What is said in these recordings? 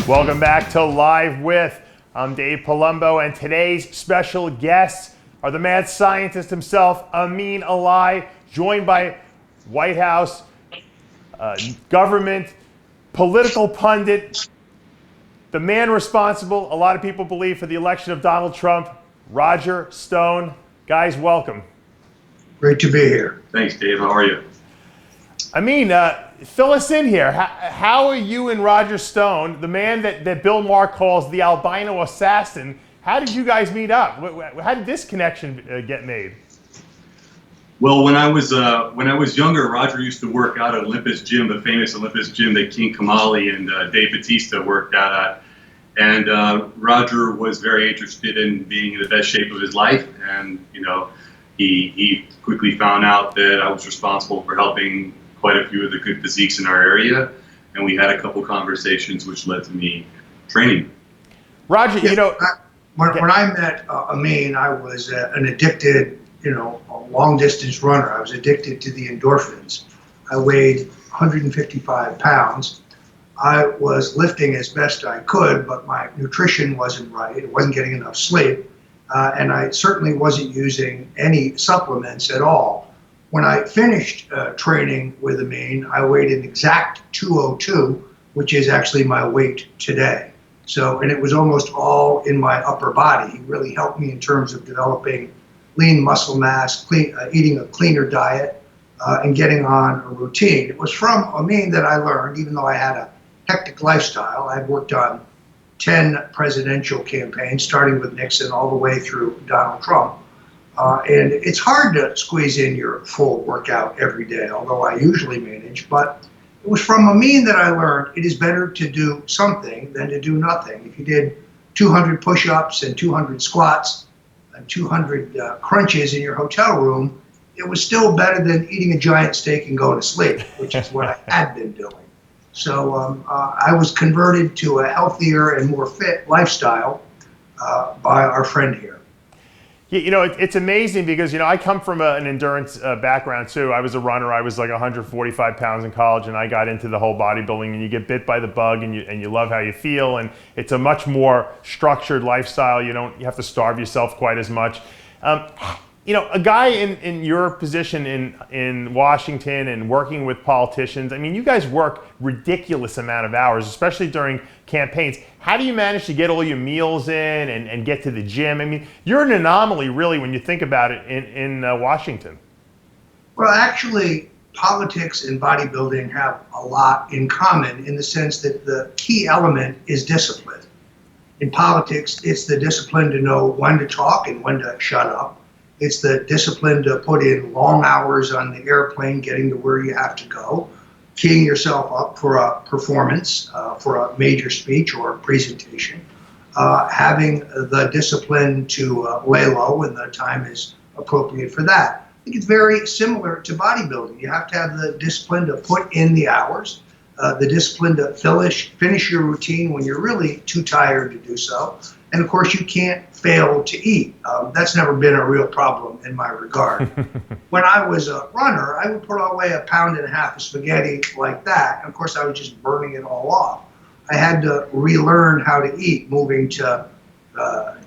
Welcome back to Live With. I'm Dave Palumbo, and today's special guests are the mad scientist himself, Amin Ali, joined by White House, government, political pundit, the man responsible, a lot of people believe, for the election of Donald Trump, Roger Stone. Guys, welcome. Great to be here. Thanks, Dave. How are you? Amin, fill us in here. How are you and Roger Stone, the man that Bill Maher calls the albino assassin, how did you guys meet up? How did this connection get made? Well, when I was younger, Roger used to work out at Olympus Gym, the famous Olympus Gym that King Kamali and Dave Bautista worked out at. And Roger was very interested in being in the best shape of his life. And, you know, he quickly found out that I was responsible for helping quite a few of the good physiques in our area. And we had a couple conversations which led to me training. Roger, you know. When I met Amin, I was an addicted, a long distance runner. I was addicted to the endorphins. I weighed 155 pounds. I was lifting as best I could, but my nutrition wasn't right. I wasn't getting enough sleep. And I certainly wasn't using any supplements at all. When I finished training with Amin, I weighed an exact 202, which is actually my weight today. So, and it was almost all in my upper body. He really helped me in terms of developing lean muscle mass, eating a cleaner diet, and getting on a routine. It was from Amin that I learned, even though I had a hectic lifestyle. I'd worked on 10 presidential campaigns, starting with Nixon all the way through Donald Trump. And it's hard to squeeze in your full workout every day, although I usually manage. But it was from Amin that I learned it is better to do something than to do nothing. If you did 200 push-ups and 200 squats and 200 crunches in your hotel room, it was still better than eating a giant steak and going to sleep, which is what I had been doing. So I was converted to a healthier and more fit lifestyle by our friend here. You know, it's amazing because, I come from an endurance background too. I was a runner. I was like 145 pounds in college, and I got into the whole bodybuilding, and you get bit by the bug, and you love how you feel, and it's a much more structured lifestyle. You have to starve yourself quite as much. A guy in your position in Washington and working with politicians, I mean, you guys work ridiculous amount of hours, especially during campaigns. How do you manage to get all your meals in and get to the gym? I mean, you're an anomaly, really, when you think about it in Washington. Well, actually, politics and bodybuilding have a lot in common in the sense that the key element is discipline. In politics, it's the discipline to know when to talk and when to shut up. It's the discipline to put in long hours on the airplane getting to where you have to go, keying yourself up for a performance, for a major speech or a presentation, having the discipline to lay low when the time is appropriate for that. I think it's very similar to bodybuilding. You have to have the discipline to put in the hours, the discipline to finish your routine when you're really too tired to do so. And of course, you can't fail to eat. That's never been a real problem in my regard. When I was a runner, I would put away 1.5 pounds of spaghetti like that. And of course, I was just burning it all off. I had to relearn how to eat, moving to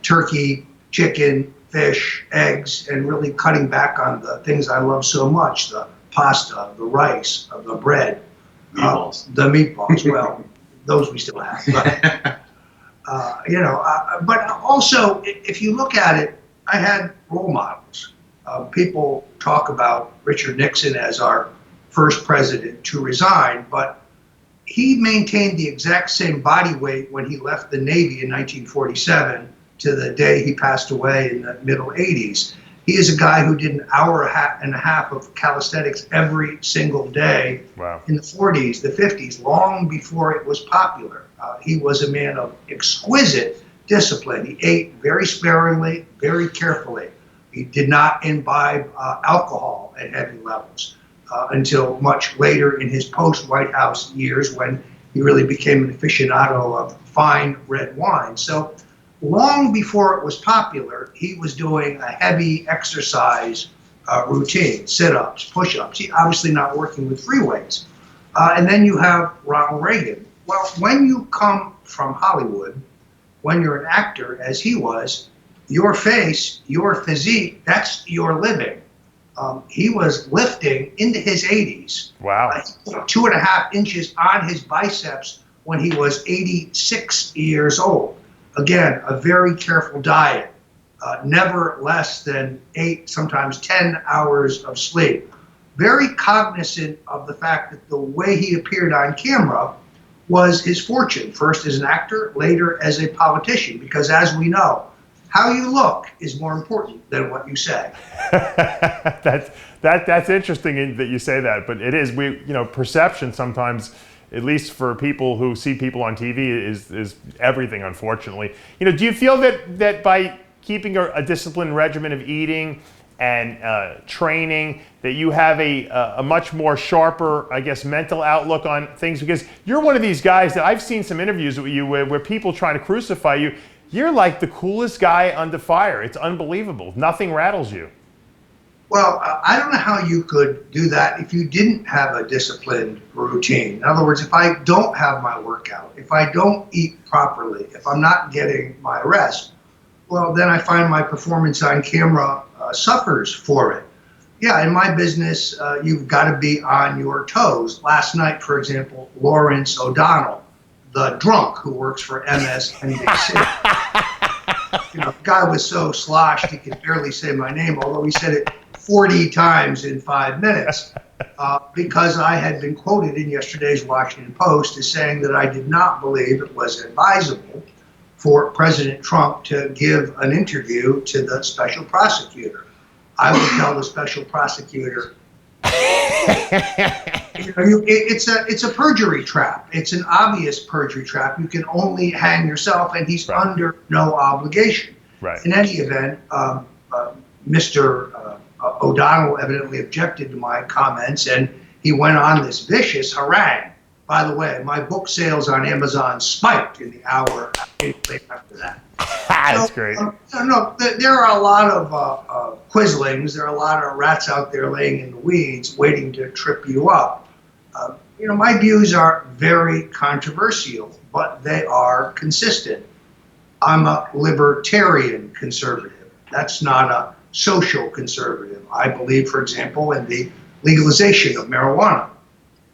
turkey, chicken, fish, eggs, and really cutting back on the things I love so much, the pasta, the rice, the bread, the meatballs. Well, those we still have. But, but also, if you look at it, I had role models. People talk about Richard Nixon as our first president to resign, but he maintained the exact same body weight when he left the Navy in 1947 to the day he passed away in the middle 80s. He is a guy who did an hour and a half of calisthenics every single day. Wow. In the 40s, the 50s, long before it was popular. He was a man of exquisite discipline. He ate very sparingly, very carefully. He did not imbibe alcohol at heavy levels until much later in his post-White House years, when he really became an aficionado of fine red wine. So long before it was popular, he was doing a heavy exercise routine, sit-ups, push-ups. He obviously not working with free weights. And then you have Ronald Reagan, Well, when you come from Hollywood, when you're an actor, as he was, your face, your physique, that's your living. He was lifting into his 80s. Wow. He put 2.5 inches on his biceps when he was 86 years old. Again, a very careful diet, never less than 8, sometimes 10 hours of sleep. Very cognizant of the fact that the way he appeared on camera was his fortune, first as an actor, later as a politician, because as we know, how you look is more important than what you say. That's interesting that you say that, but it is, perception sometimes, at least for people who see people on TV, is everything, unfortunately. Do you feel that by keeping a disciplined regimen of eating and training, that you have a much more sharper, I guess, mental outlook on things? Because you're one of these guys that I've seen some interviews with you where people try to crucify you. You're like the coolest guy under fire. It's unbelievable. Nothing rattles you. Well, I don't know how you could do that if you didn't have a disciplined routine. In other words, if I don't have my workout, if I don't eat properly, if I'm not getting my rest, well, then I find my performance on camera suffers for it. Yeah, in my business, you've got to be on your toes. Last night, for example, Lawrence O'Donnell, the drunk who works for MSNBC. The guy was so sloshed he could barely say my name, although he said it 40 times in 5 minutes, because I had been quoted in yesterday's Washington Post as saying that I did not believe it was advisable for President Trump to give an interview to the special prosecutor. I would tell the special prosecutor, it's a perjury trap. It's an obvious perjury trap. You can only hang yourself, and he's under no obligation. Right. In any event, Mr. O'Donnell evidently objected to my comments, and he went on this vicious harangue. By the way, my book sales on Amazon spiked in the hour after that. That's great. No, there are a lot of quislings. There are a lot of rats out there laying in the weeds waiting to trip you up. My views are very controversial, but they are consistent. I'm a libertarian conservative. That's not a social conservative. I believe, for example, in the legalization of marijuana.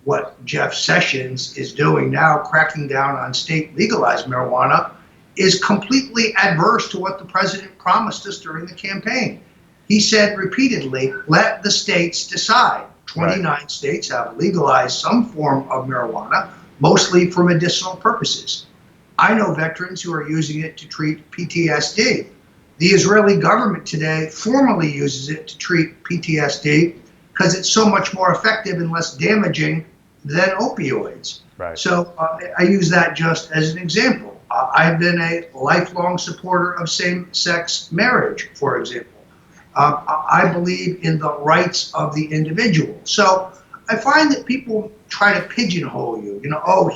What Jeff Sessions is doing now, cracking down on state legalized marijuana, is completely adverse to what the president promised us during the campaign. He said repeatedly, let the states decide. 29 states have legalized some form of marijuana, mostly for medicinal purposes. I know veterans who are using it to treat PTSD. The Israeli government today formally uses it to treat PTSD because it's so much more effective and less damaging than opioids. Right. So I use that just as an example. I've been a lifelong supporter of same-sex marriage, for example. I believe in the rights of the individual. So I find that people try to pigeonhole you.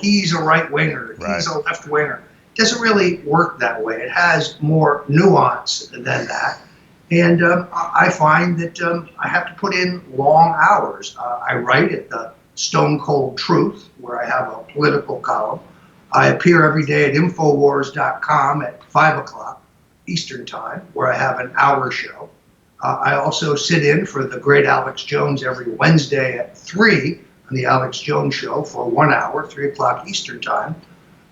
He's a right-winger, he's a left-winger. It doesn't really work that way. It has more nuance than that. And I find that I have to put in long hours. I write at the Stone Cold Truth, where I have a political column. I appear every day at Infowars.com at 5 o'clock Eastern Time, where I have an hour show. I also sit in for the great Alex Jones every Wednesday at 3 on the Alex Jones Show for 1 hour, 3 o'clock Eastern Time.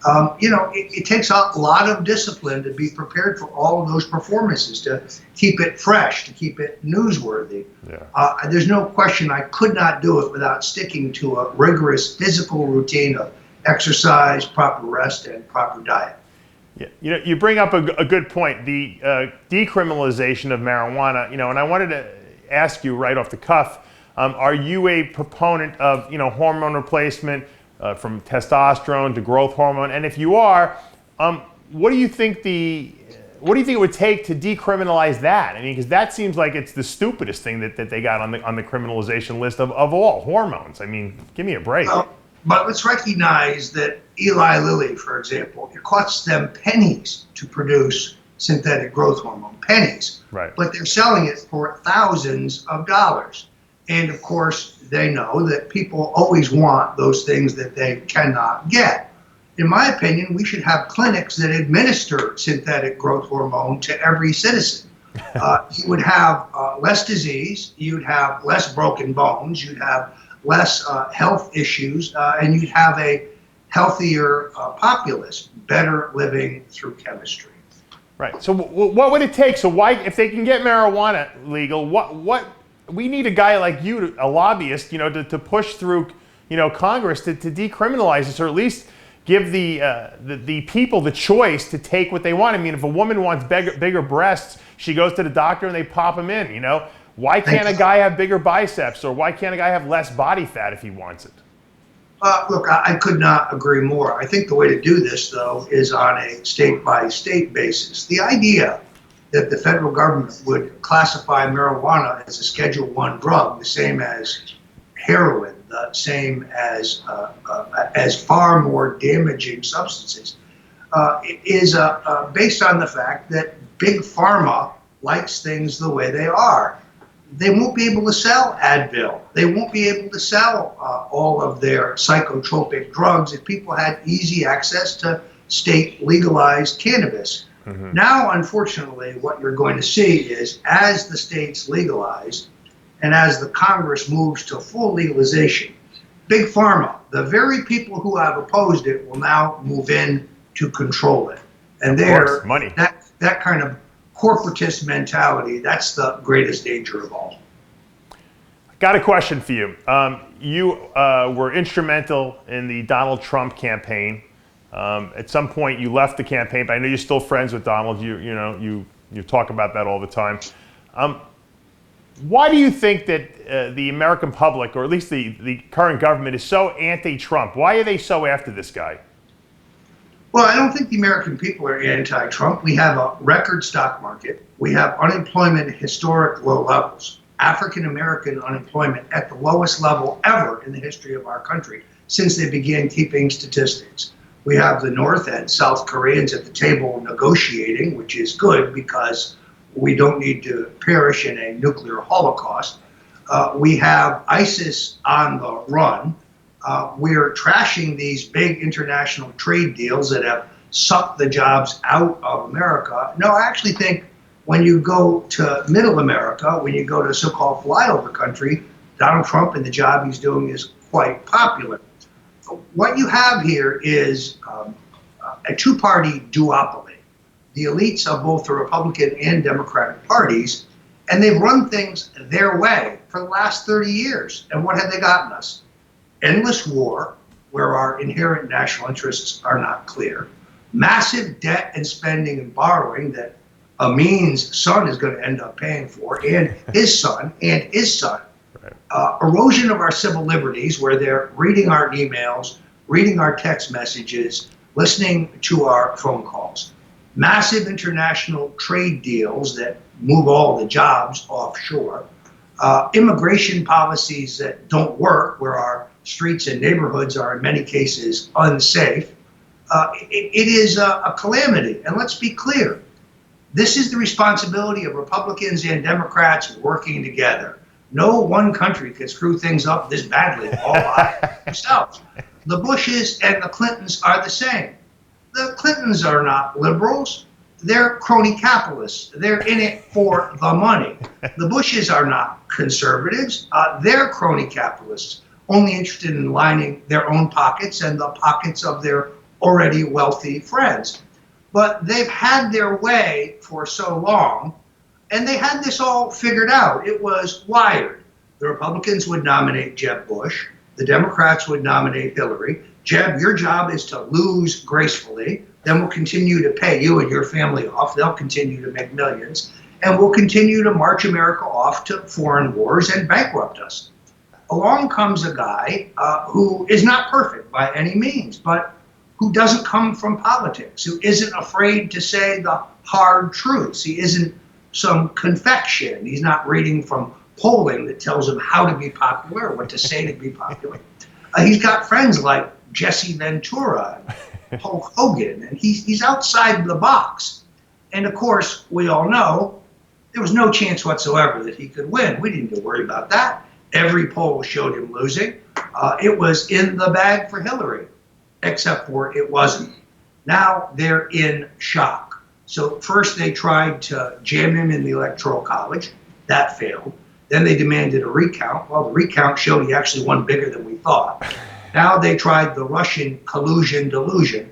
It takes a lot of discipline to be prepared for all of those performances, to keep it fresh, to keep it newsworthy. Yeah. There's no question I could not do it without sticking to a rigorous physical routine of exercise, proper rest, and proper diet. Yeah. You bring up a good point, the decriminalization of marijuana, and I wanted to ask you right off the cuff, are you a proponent of, hormone replacement, from testosterone to growth hormone? And if you are, what do you think it would take to decriminalize that? I mean, because that seems like it's the stupidest thing that they got on the criminalization list of all hormones. I mean, give me a break. But let's recognize that Eli Lilly, for example, it costs them pennies to produce synthetic growth hormone, pennies. Right. But they're selling it for thousands of dollars. And of course, they know that people always want those things that they cannot get. in my opinion, we should have clinics that administer synthetic growth hormone to every citizen. You would have less disease, you'd have less broken bones, you'd have less health issues, and you'd have a healthier populace, better living through chemistry. Right. So what would it take? So why, if they can get marijuana legal, what we need a guy like you, a lobbyist, to push through, Congress to decriminalize this, or at least give the people the choice to take what they want. I mean, if a woman wants bigger breasts, she goes to the doctor and they pop them in. Why can't a guy have bigger biceps, or why can't a guy have less body fat if he wants it? Look, I could not agree more. I think the way to do this, though, is on a state-by-state basis. The idea that the federal government would classify marijuana as a Schedule I drug, the same as heroin, the same as far more damaging substances, is based on the fact that Big Pharma likes things the way they are. They won't be able to sell Advil. They won't be able to sell all of their psychotropic drugs if people had easy access to state legalized cannabis. Mm-hmm. Now, unfortunately, what you're going to see is as the states legalize and as the Congress moves to full legalization, Big Pharma, the very people who have opposed it, will now move in to control it. And money. That kind of corporatist mentality, that's the greatest danger of all. Got a question for you. You were instrumental in the Donald Trump campaign. At some point you left the campaign, but I know you're still friends with Donald. You talk about that all the time. Why do you think that the American public, or at least the current government, is so anti-Trump? Why are they so after this guy? Well, I don't think the American people are anti-Trump. We have a record stock market. We have unemployment at historic low levels. African-American unemployment at the lowest level ever in the history of our country since they began keeping statistics. We have the North and South Koreans at the table negotiating, which is good because we don't need to perish in a nuclear holocaust. We have ISIS on the run. We're trashing these big international trade deals that have sucked the jobs out of America. No, I actually think when you go to middle America, when you go to so-called flyover country, Donald Trump and the job he's doing is quite popular. What you have here is a two-party duopoly. The elites of both the Republican and Democratic parties, and they've run things their way for the last 30 years. And what have they gotten us? Endless war, where our inherent national interests are not clear. Massive debt and spending and borrowing that Amin's son is going to end up paying for, and his son, and his son. Right. Erosion of our civil liberties, where they're reading our emails, reading our text messages, listening to our phone calls. Massive international trade deals that move all the jobs offshore. Immigration policies that don't work, where our streets and neighborhoods are in many cases unsafe. It is a calamity. And let's be clear, this is the responsibility of Republicans and Democrats working together. No one country could screw things up this badly all by themselves. The Bushes and the Clintons are the same. The Clintons are not liberals. They're crony capitalists. They're in it for the money. The Bushes are not conservatives. They're crony capitalists, only interested in lining their own pockets and the pockets of their already wealthy friends. But they've had their way for so long, and they had this all figured out. It was wired. The Republicans would nominate Jeb Bush. The Democrats would nominate Hillary. Jeb, your job is to lose gracefully. Then we'll continue to pay you and your family off. They'll continue to make millions. And we'll continue to march America off to foreign wars and bankrupt us. Along comes a guy who is not perfect by any means, but who doesn't come from politics, who isn't afraid to say the hard truths. He isn't some confection. He's not reading from polling that tells him how to be popular or what to say to be popular. He's got friends like Jesse Ventura and Hulk Hogan, and he's outside the box. And of course, we all know there was no chance whatsoever that he could win. We didn't need to worry about that. Every poll showed him losing. It was in the bag for Hillary. except for it wasn't. Now they're in shock. So first they tried to jam him in the Electoral College. That failed. Then they demanded a recount. Well, the recount showed he actually won bigger than we thought. Now they tried the Russian collusion delusion.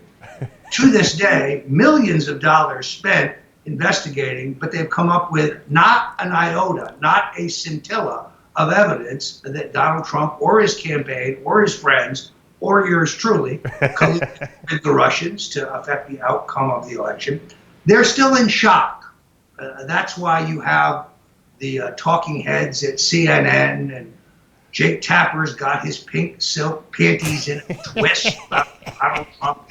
To this day, millions of dollars spent investigating, but they've come up with not an iota, not a scintilla of evidence that Donald Trump or his campaign or his friends or yours truly colluded with the Russians to affect the outcome of the election. They're still in shock. That's why you have the talking heads at CNN, and Jake Tapper's got his pink silk panties in a twist about Donald Trump.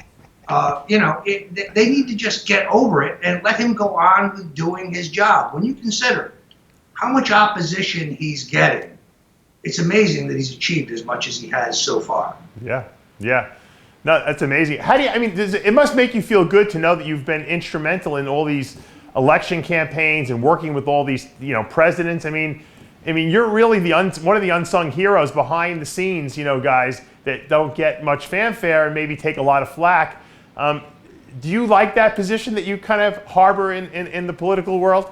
They need to just get over it and let him go on with doing his job. When you consider how much opposition he's getting, it's amazing that he's achieved as much as he has so far. Yeah. No, that's amazing. It must make you feel good to know that you've been instrumental in all these election campaigns and working with all these, presidents. I mean, you're really one of the unsung heroes behind the scenes, guys that don't get much fanfare and maybe take a lot of flack. Do you like that position that you kind of harbor in the political world?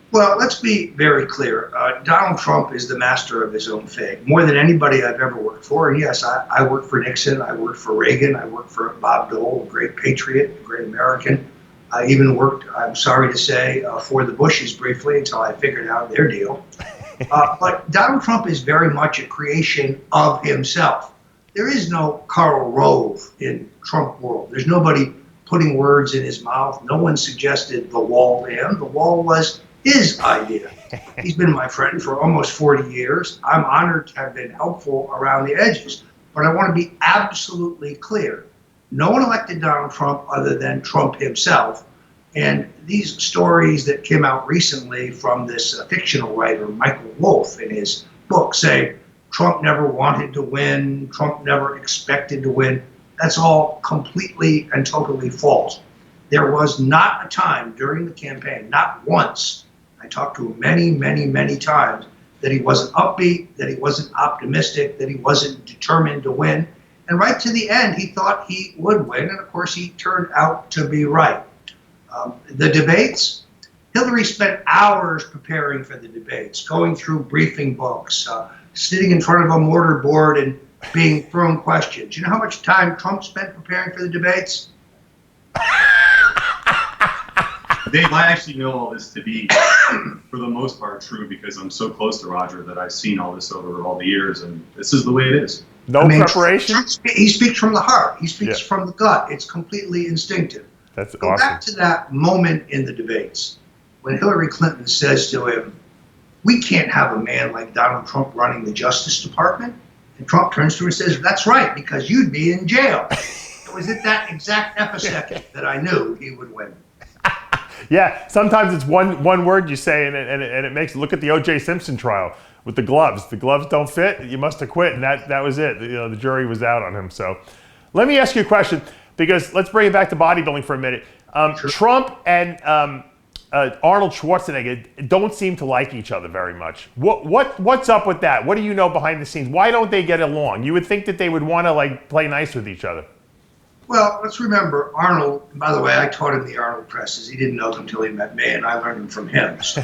Well, let's be very clear. Donald Trump is the master of his own fate, more than anybody I've ever worked for. And yes, I worked for Nixon, I worked for Reagan, I worked for Bob Dole, a great patriot, a great American. I even worked, I'm sorry to say, for the Bushes briefly until I figured out their deal. But Donald Trump is very much a creation of himself. There is no Karl Rove in Trump world. There's nobody putting words in his mouth. No one suggested the wall to him. The wall was his idea. He's been my friend for almost 40 years. I'm honored to have been helpful around the edges. But I want to be absolutely clear. No one elected Donald Trump other than Trump himself. And these stories that came out recently from this fictional writer, Michael Wolff, in his book, say Trump never wanted to win, Trump never expected to win. That's all completely and totally false. There was not a time during the campaign, not once, I talked to him many times, that he wasn't upbeat, that he wasn't optimistic, that he wasn't determined to win. And right to the end, he thought he would win. And of course, he turned out to be right. The debates, Hillary spent hours preparing for the debates, going through briefing books, sitting in front of a mortarboard and being thrown questions. You know how much time Trump spent preparing for the debates? Dave, I actually know all this to be, for the most part, true because I'm so close to Roger that I've seen all this over all the years, and this is the way it is. No preparation? He speaks from the heart. He speaks from the gut. It's completely instinctive. That's Go awesome. back to that moment in the debates when Hillary Clinton says to him, "We can't have a man like Donald Trump running the Justice Department." And Trump turns to her and says, "That's right, because you'd be in jail." It was at that exact episecond that I knew he would win. Yeah, sometimes it's one word you say and it makes, look at the O.J. Simpson trial with the gloves. The gloves don't fit, you must have quit, and that was it. The jury was out on him. So let me ask you a question, because let's bring it back to bodybuilding for a minute. Sure. Trump and Arnold Schwarzenegger don't seem to like each other very much. What's up with that? What do you know behind the scenes? Why don't they get along? You would think that they would want to play nice with each other. Let's remember Arnold. By the way, I taught him the Arnold presses. He didn't know them until he met me, and I learned them from him. So.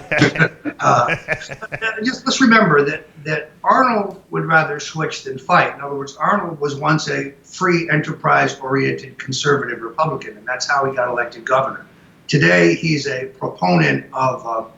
Let's remember that Arnold would rather switch than fight. In other words, Arnold was once a free enterprise-oriented conservative Republican, and that's how he got elected governor. Today, he's a proponent of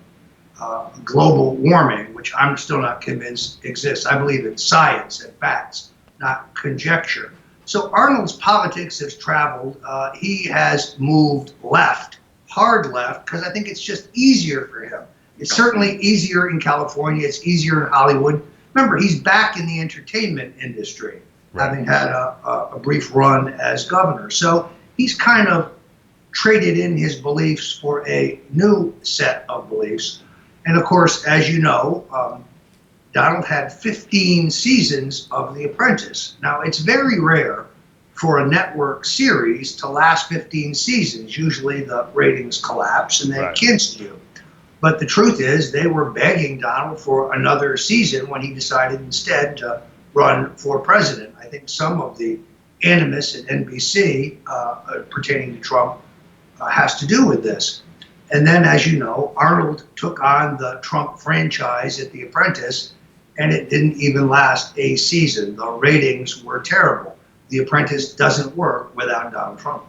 global warming, which I'm still not convinced exists. I believe in science and facts, not conjecture. So Arnold's politics has traveled. He has moved left, hard left, because I think it's just easier for him. It's certainly easier in California. It's easier in Hollywood. Remember, he's back in the entertainment industry, having had a brief run as governor. So he's kind of traded in his beliefs for a new set of beliefs. And of course, as you know, Donald had 15 seasons of The Apprentice. Now, it's very rare for a network series to last 15 seasons. Usually the ratings collapse and they cancel you. But the truth is, they were begging Donald for another season when he decided instead to run for president. I think some of the animus at NBC pertaining to Trump has to do with this. And then, as you know, Arnold took on the Trump franchise at The Apprentice, and it didn't even last a season. The ratings were terrible. The Apprentice doesn't work without Donald Trump.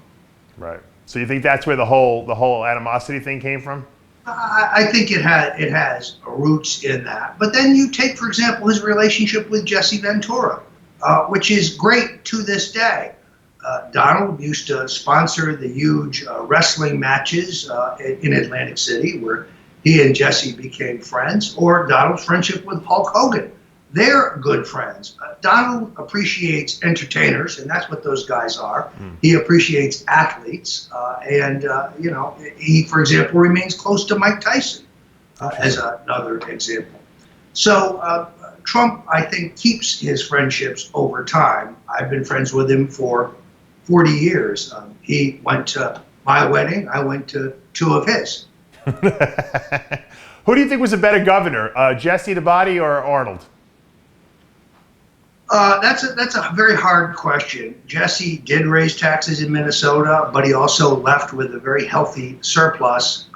Right. So you think that's where the whole animosity thing came from? I think it has roots in that. But then you take, for example, his relationship with Jesse Ventura, which is great to this day. Donald used to sponsor the huge wrestling matches in Atlantic City where he and Jesse became friends, or Donald's friendship with Hulk Hogan. They're good friends. Donald appreciates entertainers, and that's what those guys are. He appreciates athletes, and he, for example, remains close to Mike Tyson as another example. So Trump, I think, keeps his friendships over time. I've been friends with him for 40 years. He went to my wedding. I went to 2 of his. Who do you think was a better governor, Jesse the Body or Arnold? That's a very hard question. Jesse did raise taxes in Minnesota, but he also left with a very healthy surplus.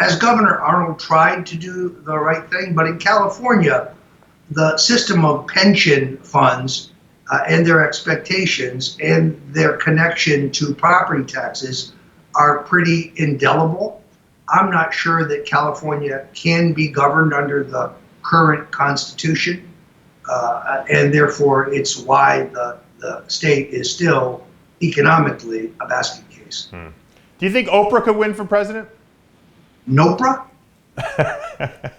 As governor, Arnold tried to do the right thing, but in California, the system of pension funds and their expectations and their connection to property taxes are pretty indelible. I'm not sure that California can be governed under the current Constitution, and therefore it's why the state is still economically a basket case. Do you think Oprah could win for president? Nopra?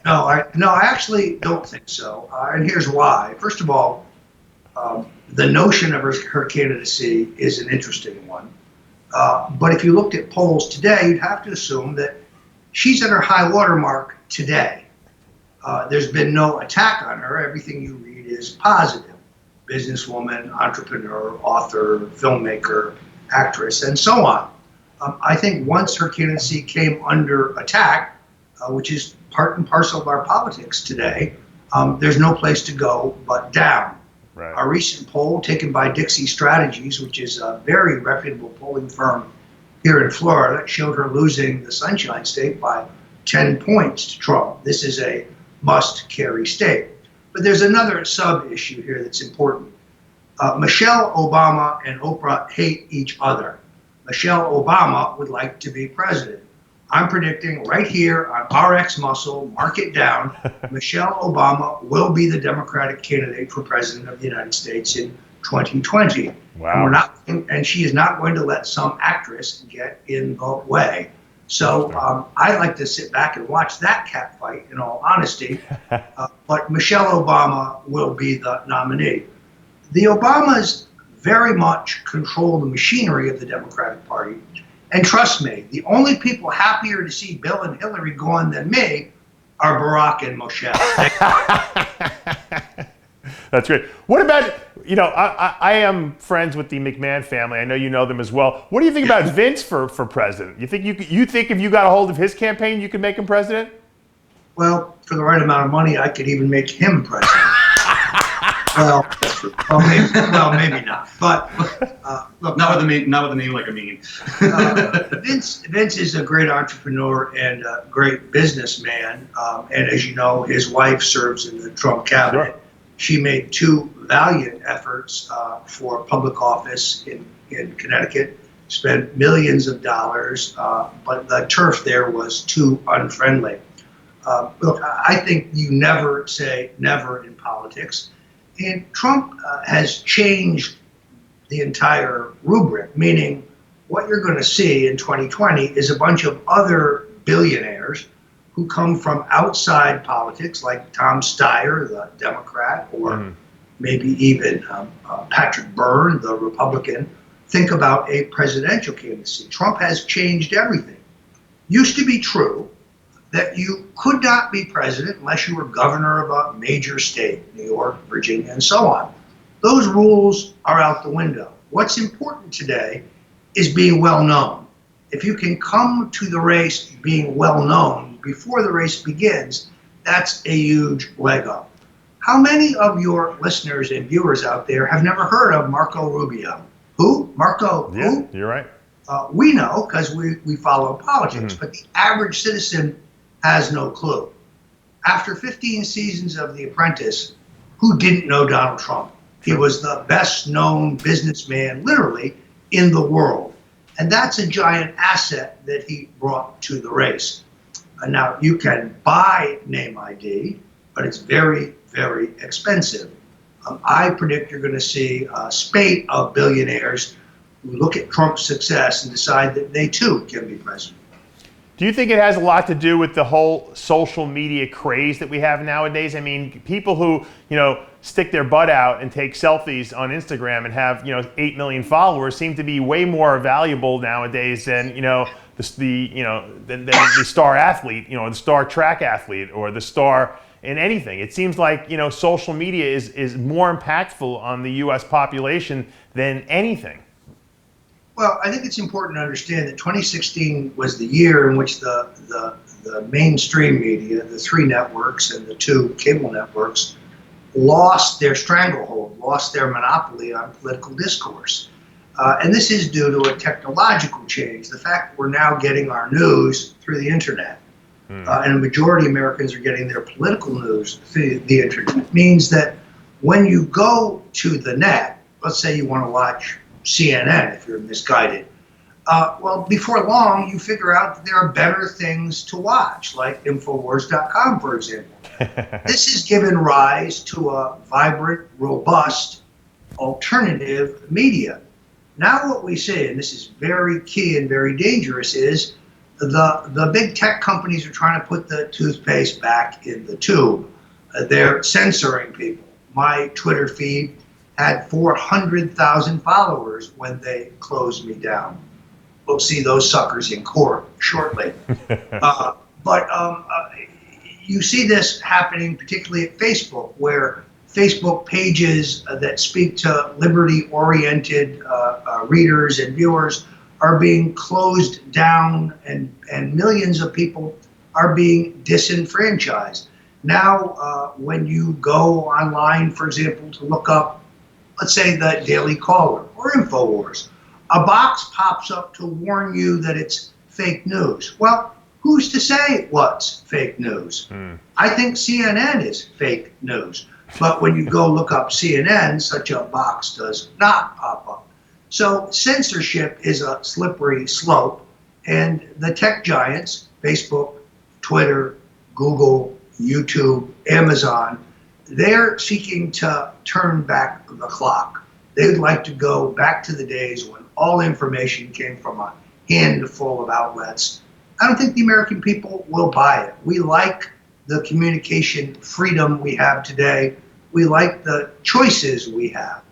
No, I actually don't think so, and here's why. First of all, the notion of her candidacy is an interesting one. But if you looked at polls today, you'd have to assume that she's at her high water mark today. There's been no attack on her. Everything you read is positive. Businesswoman, entrepreneur, author, filmmaker, actress, and so on. I think once her candidacy came under attack, which is part and parcel of our politics today, there's no place to go but down. Right. A recent poll taken by Dixie Strategies, which is a very reputable polling firm here in Florida, showed her losing the Sunshine State by 10 points to Trump. This is a must-carry state. But there's another sub-issue here that's important. Michelle Obama and Oprah hate each other. Michelle Obama would like to be president. I'm predicting right here on RxMuscle, mark it down, Michelle Obama will be the Democratic candidate for president of the United States in 2020. Wow. And she is not going to let some actress get in the way. So I like to sit back and watch that cat fight, in all honesty. But Michelle Obama will be the nominee. The Obamas very much control the machinery of the Democratic Party. And trust me, the only people happier to see Bill and Hillary gone than me are Barack and Michelle. That's great. What about, I am friends with the McMahon family. I know you know them as well. What do you think about Vince for president? You think if you got a hold of his campaign, you could make him president? Well, for the right amount of money, I could even make him president. Maybe not. But look, not with a name like a mean. Vince is a great entrepreneur and a great businessman. And as you know, his wife serves in the Trump cabinet. Sure. She made 2 valiant efforts for public office in Connecticut. Spent millions of dollars, but the turf there was too unfriendly. Look, I think you never say never in politics. And Trump has changed the entire rubric, meaning what you're going to see in 2020 is a bunch of other billionaires who come from outside politics, like Tom Steyer, the Democrat, or maybe even Patrick Byrne, the Republican, think about a presidential candidacy. Trump has changed everything. Used to be true that you could not be president unless you were governor of a major state, New York, Virginia, and so on. Those rules are out the window. What's important today is being well known. If you can come to the race being well known before the race begins, that's a huge leg up. How many of your listeners and viewers out there have never heard of Marco Rubio? Who? Marco who? Yeah, you're right. We know because we follow politics, but the average citizen has no clue. After 15 seasons of The Apprentice, who didn't know Donald Trump? He was the best known businessman, literally, in the world. And that's a giant asset that he brought to the race. Now, you can buy name ID, but it's very, very expensive. I predict you're going to see a spate of billionaires who look at Trump's success and decide that they too can be president. Do you think it has a lot to do with the whole social media craze that we have nowadays? I mean, people who, stick their butt out and take selfies on Instagram and have, 8 million followers seem to be way more valuable nowadays than, the star athlete, the star track athlete or the star in anything. It seems like, social media is more impactful on the US population than anything. Well, I think it's important to understand that 2016 was the year in which the mainstream media, the 3 networks and the 2 cable networks, lost their stranglehold, lost their monopoly on political discourse. And this is due to a technological change, the fact that we're now getting our news through the internet. And a majority of Americans are getting their political news through the internet. It means that when you go to the net, let's say you want to watch CNN if you're misguided, well, before long, you figure out that there are better things to watch, like Infowars.com, for example. This has given rise to a vibrant, robust, alternative media. Now what we see, and this is very key and very dangerous, is the big tech companies are trying to put the toothpaste back in the tube. They're censoring people. My Twitter feed had 400,000 followers when they closed me down. We'll see those suckers in court shortly. But you see this happening particularly at Facebook, where Facebook pages that speak to liberty-oriented readers and viewers are being closed down, and millions of people are being disenfranchised. Now, when you go online, for example, to look up, let's say, the Daily Caller or Infowars, a box pops up to warn you that it's fake news. Well, who's to say what's fake news? I think CNN is fake news. But when you go look up CNN, such a box does not pop up. So censorship is a slippery slope, and the tech giants, Facebook, Twitter, Google, YouTube, Amazon, they're seeking to turn back the clock. They would like to go back to the days when all information came from a handful of outlets. I don't think the American people will buy it. We like the communication freedom we have today. We like the choices we have.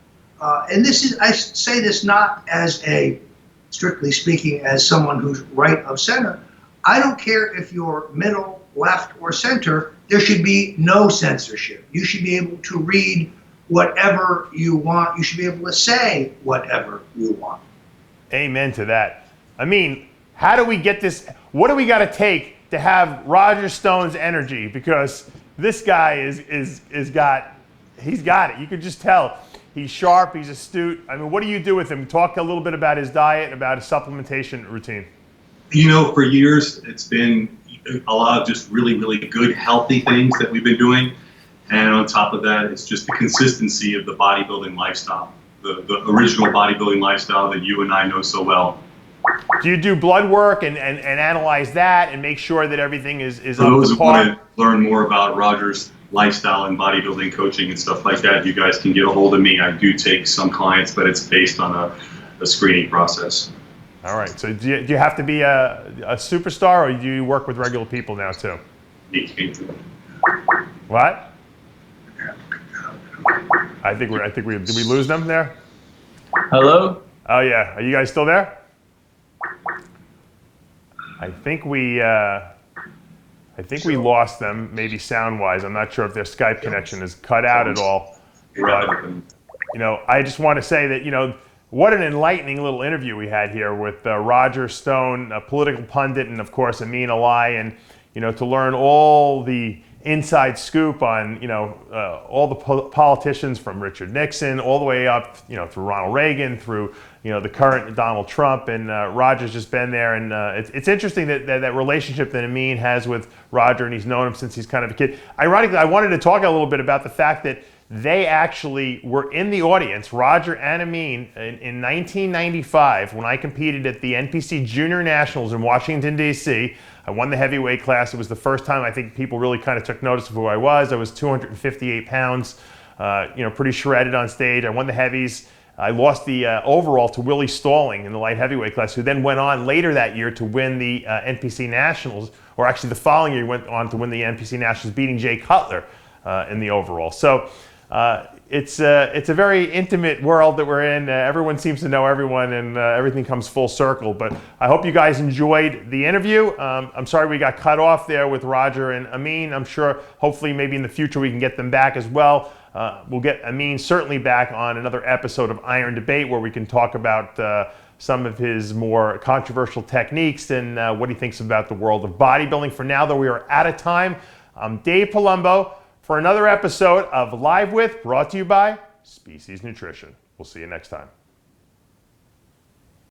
And this is, I say this not as a, strictly speaking, as someone who's right of center. I don't care if you're middle, left, or center. There should be no censorship. You should be able to read whatever you want. You should be able to say whatever you want. Amen to that. I mean, how do we get this? What do we got to take to have Roger Stone's energy? Because this guy he's got it. You could just tell. He's sharp, he's astute. I mean, what do you do with him? Talk a little bit about his diet, about his supplementation routine. For years, it's been a lot of just really, really good, healthy things that we've been doing. And on top of that, it's just the consistency of the bodybuilding lifestyle, the original bodybuilding lifestyle that you and I know so well. Do you do blood work and analyze that and make sure that everything is For up those to who par? want to learn more about Roger's lifestyle and bodybuilding coaching and stuff like that, you guys can get a hold of me. I do take some clients, but it's based on a screening process. All right. So do you have to be a superstar, or do you work with regular people now too? What? I think we did we lose them there? Hello? Oh yeah. Are you guys still there? I think we lost them, maybe sound-wise. I'm not sure if their Skype connection is cut out at all. But, I just want to say that, what an enlightening little interview we had here with Roger Stone, a political pundit, and of course Amin Ali, and to learn all the inside scoop on, all the politicians from Richard Nixon all the way up, through Ronald Reagan, through, the current Donald Trump, and Roger's just been there. And it's interesting that relationship that Amin has with Roger, and he's known him since he's kind of a kid. Ironically, I wanted to talk a little bit about the fact that they actually were in the audience, Roger and Amin, in 1995 when I competed at the NPC Junior Nationals in Washington, D.C. I won the heavyweight class. It was the first time I think people really kind of took notice of who I was. I was 258 pounds, pretty shredded on stage. I won the heavies. I lost the overall to Willie Stalling in the light heavyweight class, who then went on later that year to win the NPC Nationals, or actually the following year he went on to win the NPC Nationals, beating Jay Cutler in the overall. So it's a very intimate world that we're in. Everyone seems to know everyone, and everything comes full circle. But I hope you guys enjoyed the interview. I'm sorry we got cut off there with Roger and Amin. I'm sure, hopefully, maybe in the future we can get them back as well. We'll get Amin certainly back on another episode of Iron Debate, where we can talk about some of his more controversial techniques and what he thinks about the world of bodybuilding. For now, though, we are out of time. I'm Dave Palumbo for another episode of Live With, brought to you by Species Nutrition. We'll see you next time.